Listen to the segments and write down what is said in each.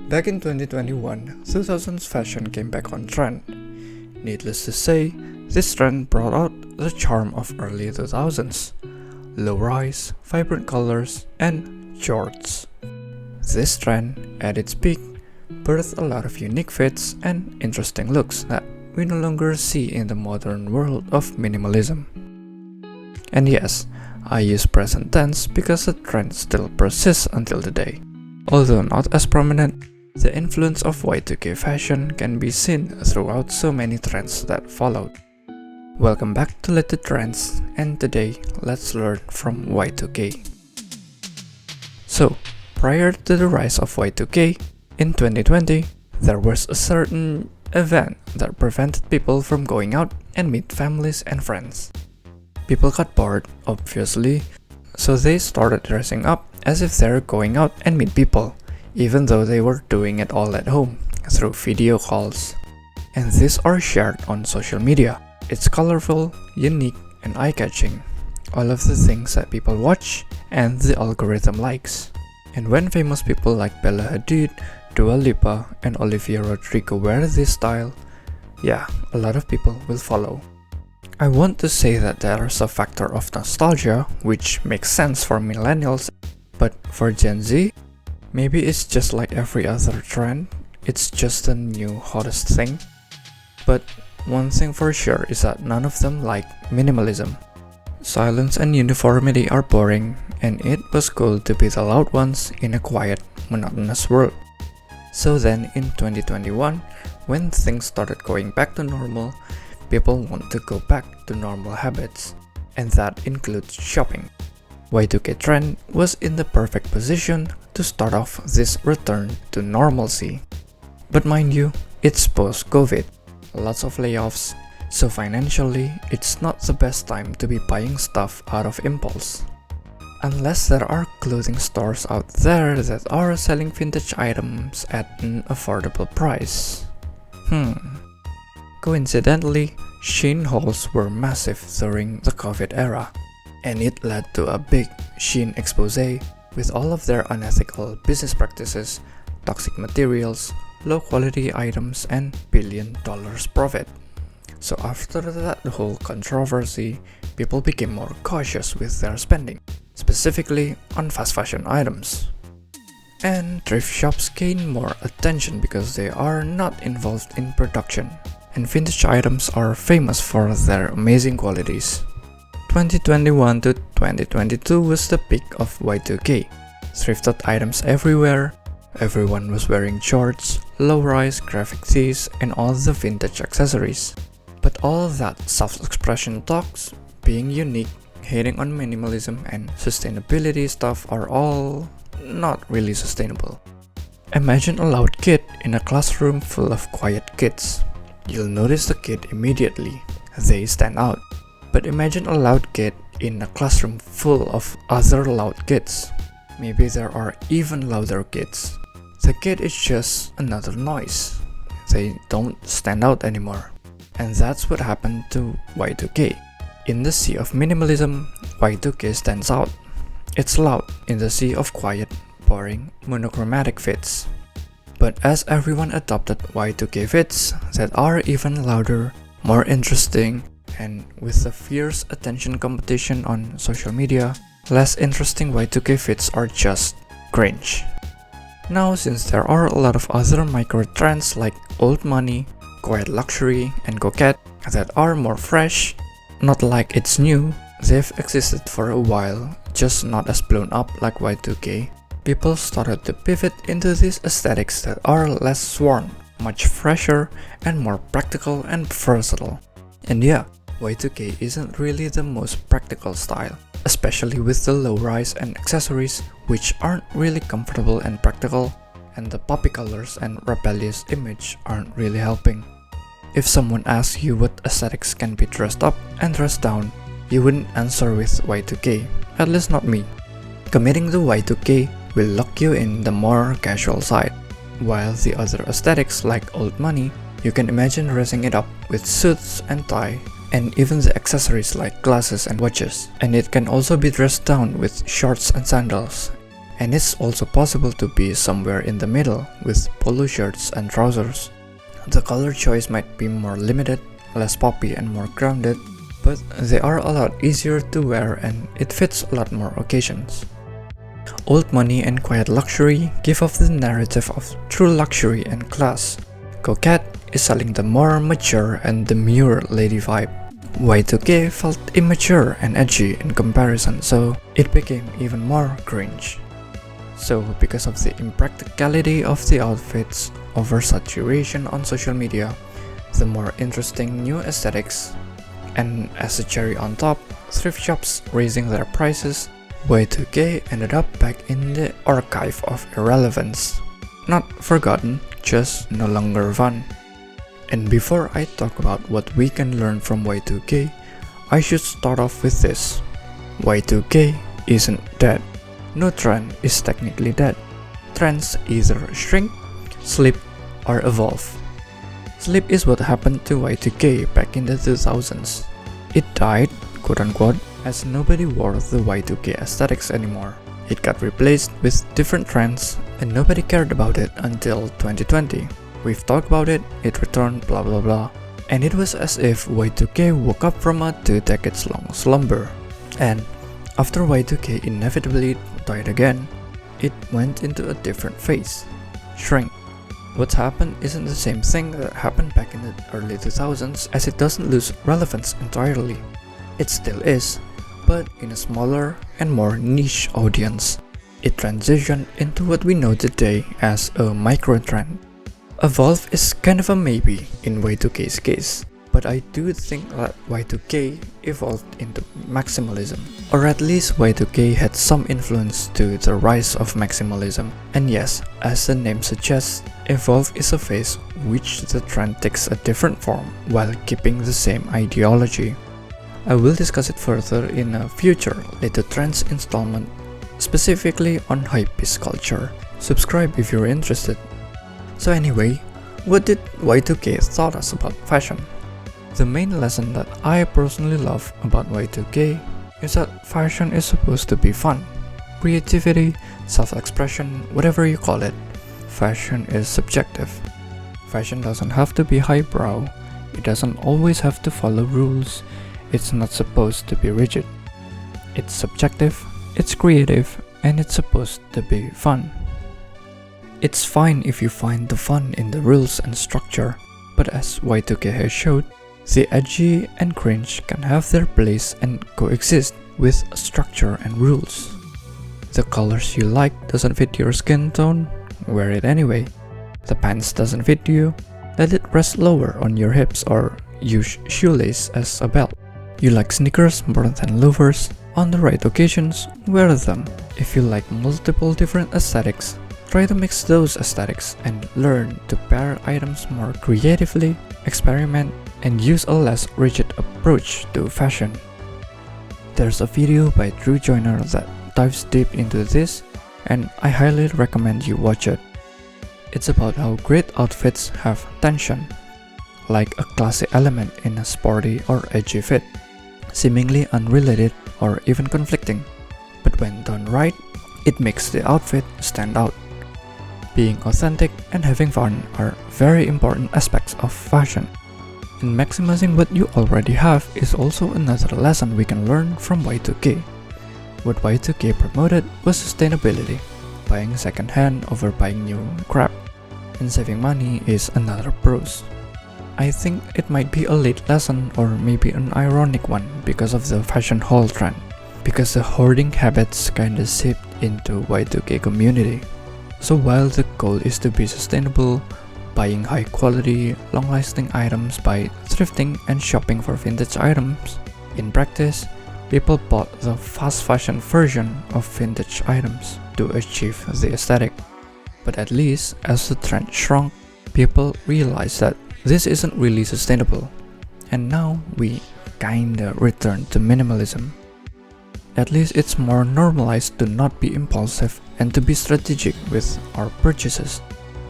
Back in 2021, 2000s fashion came back on trend. Needless to say, this trend brought out the charm of early 2000s. Low-rise, vibrant colors, and shorts. This trend, at its peak, birthed a lot of unique fits and interesting looks that we no longer see in the modern world of minimalism. And yes, I use present tense because the trend still persists until today. Although not as prominent, the influence of Y2K fashion can be seen throughout so many trends that followed. Welcome back to Little Trends, and today let's learn from Y2K. So, prior to the rise of Y2K, in 2020, there was a certain event that prevented people from going out and meet families and friends. People got bored, obviously, so they started dressing up as if they're going out and meet people, even though they were doing it all at home, through video calls. And these are shared on social media. It's colorful, unique, and eye-catching. All of the things that people watch and the algorithm likes. And when famous people like Bella Hadid, Dua Lipa, and Olivia Rodrigo wear this style, yeah, a lot of people will follow. I want to say that there's a factor of nostalgia, which makes sense for millennials, but for Gen Z, maybe it's just like every other trend, it's just the new hottest thing. But one thing for sure is that none of them like minimalism. Silence and uniformity are boring, and it was cool to be the loud ones in a quiet, monotonous world. So then in 2021, when things started going back to normal, people want to go back to normal habits, and that includes shopping. Y2K trend was in the perfect position to start off this return to normalcy. But mind you, it's post-COVID, lots of layoffs, so financially, it's not the best time to be buying stuff out of impulse. Unless there are clothing stores out there that are selling vintage items at an affordable price. Coincidentally, Shein hauls were massive during the COVID era, and it led to a big Shein expose with all of their unethical business practices, toxic materials, low quality items, and billion-dollar profit. So after that whole controversy, people became more cautious with their spending, specifically on fast fashion items. And thrift shops gain more attention because they are not involved in production, and vintage items are famous for their amazing qualities. 2021 to 2022 was the peak of Y2K. Thrifted items everywhere, everyone was wearing shorts, low-rise graphic tees, and all the vintage accessories. But all that self-expression talks, being unique, hating on minimalism, and sustainability stuff are all not really sustainable. Imagine a loud kid in a classroom full of quiet kids. You'll notice the kid immediately, they stand out. But imagine a loud kid in a classroom full of other loud kids. Maybe there are even louder kids. The kid is just another noise. They don't stand out anymore. And that's what happened to Y2K. In the sea of minimalism, Y2K stands out. It's loud in the sea of quiet, boring, monochromatic fits. But as everyone adopted Y2K fits that are even louder, more interesting, and with the fierce attention competition on social media, less interesting Y2K fits are just cringe. Now, since there are a lot of other micro trends like old money, quiet luxury, and coquette that are more fresh, not like it's new, they've existed for a while, just not as blown up like Y2K, people started to pivot into these aesthetics that are less worn, much fresher, and more practical and versatile. And yeah, Y2K isn't really the most practical style, especially with the low-rise and accessories which aren't really comfortable and practical, and the poppy colors and rebellious image aren't really helping. If someone asks you what aesthetics can be dressed up and dressed down, you wouldn't answer with Y2K, at least not me. Committing to Y2K will lock you in the more casual side, while the other aesthetics like old money, you can imagine dressing it up with suits and tie, and even the accessories like glasses and watches, and it can also be dressed down with shorts and sandals. And it's also possible to be somewhere in the middle with polo shirts and trousers. The color choice might be more limited, less poppy and more grounded, but they are a lot easier to wear and it fits a lot more occasions. Old money and quiet luxury give off the narrative of true luxury and class. Coquette is selling the more mature and demure lady vibe. Y2K felt immature and edgy in comparison, so it became even more cringe. So because of the impracticality of the outfits, oversaturation on social media, the more interesting new aesthetics, and as a cherry on top, thrift shops raising their prices, Y2K ended up back in the archive of irrelevance. Not forgotten, just no longer fun. And before I talk about what we can learn from Y2K, I should start off with this. Y2K isn't dead. No trend is technically dead. Trends either shrink, sleep, or evolve. Sleep is what happened to Y2K back in the 2000s. It died, quote-unquote, as nobody wore the Y2K aesthetics anymore. It got replaced with different trends and nobody cared about it until 2020. We've talked about it, it returned, blah blah blah. And it was as if Y2K woke up from a 2 decades long slumber. And after Y2K inevitably died again, it went into a different phase, shrink. What's happened isn't the same thing that happened back in the early 2000s, as it doesn't lose relevance entirely. It still is, but in a smaller and more niche audience. It transitioned into what we know today as a micro-trend. Evolve is kind of a maybe in Y2K's case, but I do think that Y2K evolved into maximalism. Or at least Y2K had some influence to the rise of maximalism. And yes, as the name suggests, evolve is a phase which the trend takes a different form while keeping the same ideology. I will discuss it further in a future Later Trends installment, specifically on hypebeast culture. Subscribe if you're interested. So anyway, what did Y2K taught us about fashion? The main lesson that I personally love about Y2K is that fashion is supposed to be fun. Creativity, self-expression, whatever you call it. Fashion is subjective. Fashion doesn't have to be highbrow. It doesn't always have to follow rules. It's not supposed to be rigid. It's subjective, it's creative, and it's supposed to be fun. It's fine if you find the fun in the rules and structure, but as Y2K has showed, the edgy and cringe can have their place and coexist with structure and rules. The colors you like doesn't fit your skin tone, wear it anyway. The pants doesn't fit you, let it rest lower on your hips or use shoelace as a belt. You like sneakers more than loafers, on the right occasions, wear them. If you like multiple different aesthetics, try to mix those aesthetics and learn to pair items more creatively, experiment, and use a less rigid approach to fashion. There's a video by Drew Joyner that dives deep into this, and I highly recommend you watch it. It's about how great outfits have tension, like a classy element in a sporty or edgy fit, seemingly unrelated or even conflicting, but when done right, it makes the outfit stand out. Being authentic and having fun are very important aspects of fashion. And maximizing what you already have is also another lesson we can learn from Y2K. What Y2K promoted was sustainability, buying second-hand over buying new crap, and saving money is another pros. I think it might be a late lesson or maybe an ironic one because of the fashion haul trend, because the hoarding habits kinda seeped into Y2K community. So while the goal is to be sustainable, buying high quality, long lasting items by thrifting and shopping for vintage items, in practice, people bought the fast fashion version of vintage items to achieve the aesthetic. But at least as the trend shrunk, people realized that this isn't really sustainable, and now we kinda return to minimalism. At least it's more normalized to not be impulsive and to be strategic with our purchases.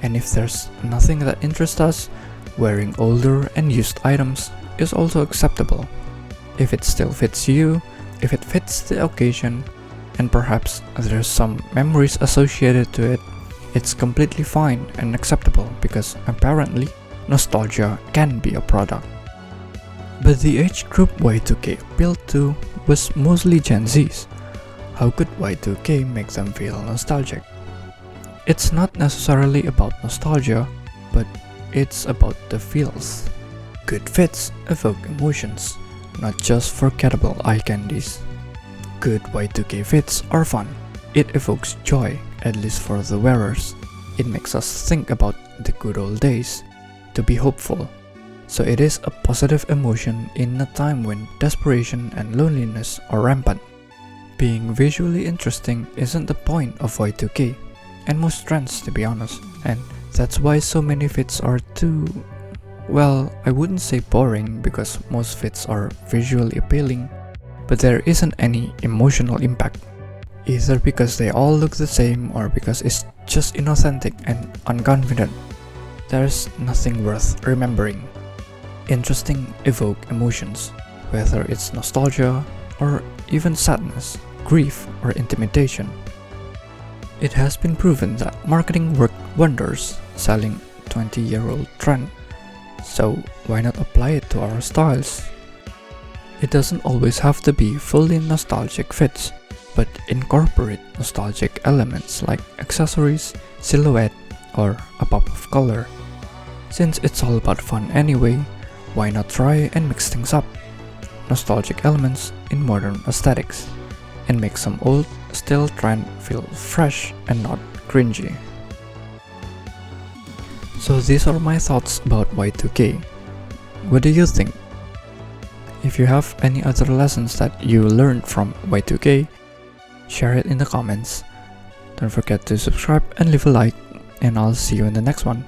And if there's nothing that interests us, wearing older and used items is also acceptable. If it still fits you, if it fits the occasion, and perhaps there's some memories associated to it, it's completely fine and acceptable because apparently nostalgia can be a product. But the age group Y2K appealed to was mostly Gen Zs. How could Y2K make them feel nostalgic? It's not necessarily about nostalgia, but it's about the feels. Good fits evoke emotions, not just forgettable eye candies. Good Y2K fits are fun. It evokes joy, at least for the wearers. It makes us think about the good old days, to be hopeful. So it is a positive emotion in a time when desperation and loneliness are rampant. Being visually interesting isn't the point of Y2K, and most trends to be honest, and that's why so many fits are too... well, I wouldn't say boring because most fits are visually appealing, but there isn't any emotional impact. Either because they all look the same or because it's just inauthentic and unconfident. There's nothing worth remembering. Interesting evoke emotions, whether it's nostalgia or even sadness, grief or intimidation. It has been proven that marketing worked wonders selling 20-year-old trend, so why not apply it to our styles? It doesn't always have to be fully nostalgic fits, but incorporate nostalgic elements like accessories, silhouette, or a pop of color. Since it's all about fun anyway, why not try and mix things up? Nostalgic elements in modern aesthetics, and make some old, still trend feel fresh and not cringy. So these are my thoughts about Y2K. What do you think? If you have any other lessons that you learned from Y2K, share it in the comments. Don't forget to subscribe and leave a like, and I'll see you in the next one.